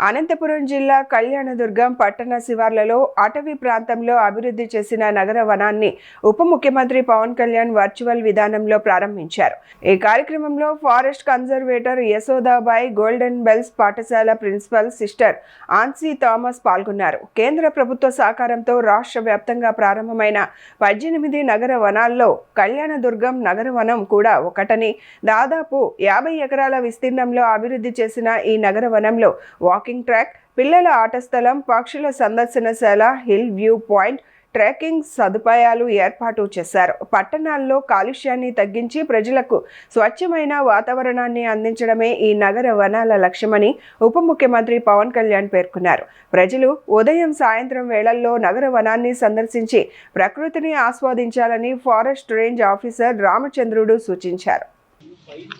అనంతపురం జిల్లా కళ్యాణదుర్గం పట్టణ శివార్లలో అటవీ ప్రాంతంలో అభివృద్ధి చేసిన నగర వనాన్ని ఉప ముఖ్యమంత్రి పవన్ కళ్యాణ్ వర్చువల్ విధానంలో ప్రారంభించారు. ఈ కార్యక్రమంలో ఫారెస్ట్ కన్జర్వేటర్ యశోదాబాయ్, గోల్డెన్ బెల్స్ పాఠశాల ప్రిన్సిపల్ సిస్టర్ ఆన్సీ థామస్ పాల్గొన్నారు. కేంద్ర ప్రభుత్వ సహకారంతో రాష్ట్ర వ్యాప్తంగా ప్రారంభమైన 18 నగర వనాల్లో కళ్యాణదుర్గం నగర వనం కూడా ఒకటని, దాదాపు 50 ఎకరాల విస్తీర్ణంలో అభివృద్ధి చేసిన ఈ నగర వనంలో వాకింగ్ ట్రాక్, పిల్లల ఆట స్థలం, పక్షుల సందర్శనశాల, హిల్ వ్యూ పాయింట్, ట్రెక్కింగ్ సదుపాయాలు ఏర్పాటు చేశారు. పట్టణాల్లో కాలుష్యాన్ని తగ్గించి ప్రజలకు స్వచ్ఛమైన వాతావరణాన్ని అందించడమే ఈ నగర వనాల లక్ష్యమని ఉప ముఖ్యమంత్రి పవన్ కళ్యాణ్ పేర్కొన్నారు. ప్రజలు ఉదయం, సాయంత్రం వేళల్లో నగర వనాన్ని సందర్శించి ప్రకృతిని ఆస్వాదించాలని ఫారెస్ట్ రేంజ్ ఆఫీసర్ రామచంద్రుడు సూచించారు.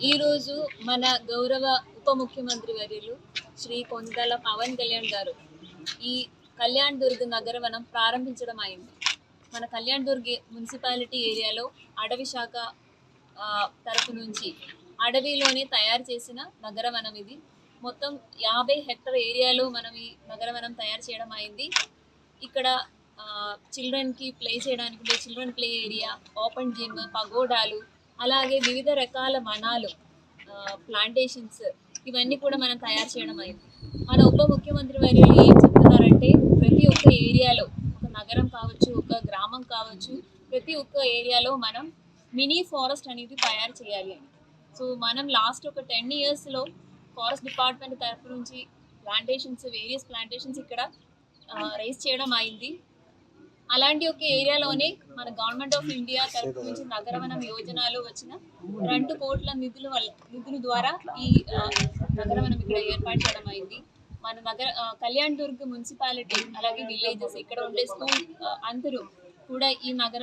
ఈరోజు మన గౌరవ ఉప ముఖ్యమంత్రి వర్యులు శ్రీ కొండల పవన్ కళ్యాణ్ గారు ఈ కళ్యాణ్ దుర్గ్ నగరవనం ప్రారంభించడం అయింది. మన కళ్యాణ్ దుర్గ్ మున్సిపాలిటీ ఏరియాలో అడవి శాఖ తరపు నుంచి అడవిలోనే తయారు చేసిన నగరవనం ఇది. మొత్తం 50 హెక్టర్ ఏరియాలో మనం ఈ నగరవనం తయారు చేయడం అయింది. ఇక్కడ చిల్డ్రన్కి ప్లే చేయడానికి children play area, open gym, పగోడాలు, అలాగే వివిధ రకాల వనాలు, ప్లాంటేషన్స్, ఇవన్నీ కూడా మనం తయారు చేయడం అయింది. మన ఉప ముఖ్యమంత్రి వర్యులు ఏం చెప్తున్నారంటే, ప్రతి ఒక్క ఏరియాలో, ఒక నగరం కావచ్చు, ఒక గ్రామం కావచ్చు, ప్రతి ఒక్క ఏరియాలో మనం మినీ ఫారెస్ట్ అనేది తయారు చేయాలి అని. సో మనం లాస్ట్ ఒక 10 ఇయర్స్లో ఫారెస్ట్ డిపార్ట్మెంట్ తరఫు నుంచి ప్లాంటేషన్స్, వేరియస్ ప్లాంటేషన్స్ ఇక్కడ రైజ్ చేయడం అయింది. అలాంటి ఒక ఏరియాలోనే మన గవర్నమెంట్ ఆఫ్ ఇండియా తరఫు నుంచి నగరవనం యోజనలో వచ్చిన 2 కోట్ల నిధుల ద్వారా ఈ నగరవనం ఇక్కడ ఏర్పాటు చేయడం అయింది. మన కళ్యాణ్ దుర్గ్ మున్సిపాలిటీ, అలాగే విలేజెస్, ఇక్కడ ఉండే స్కూల్ అందరూ కూడా ఈ నగరం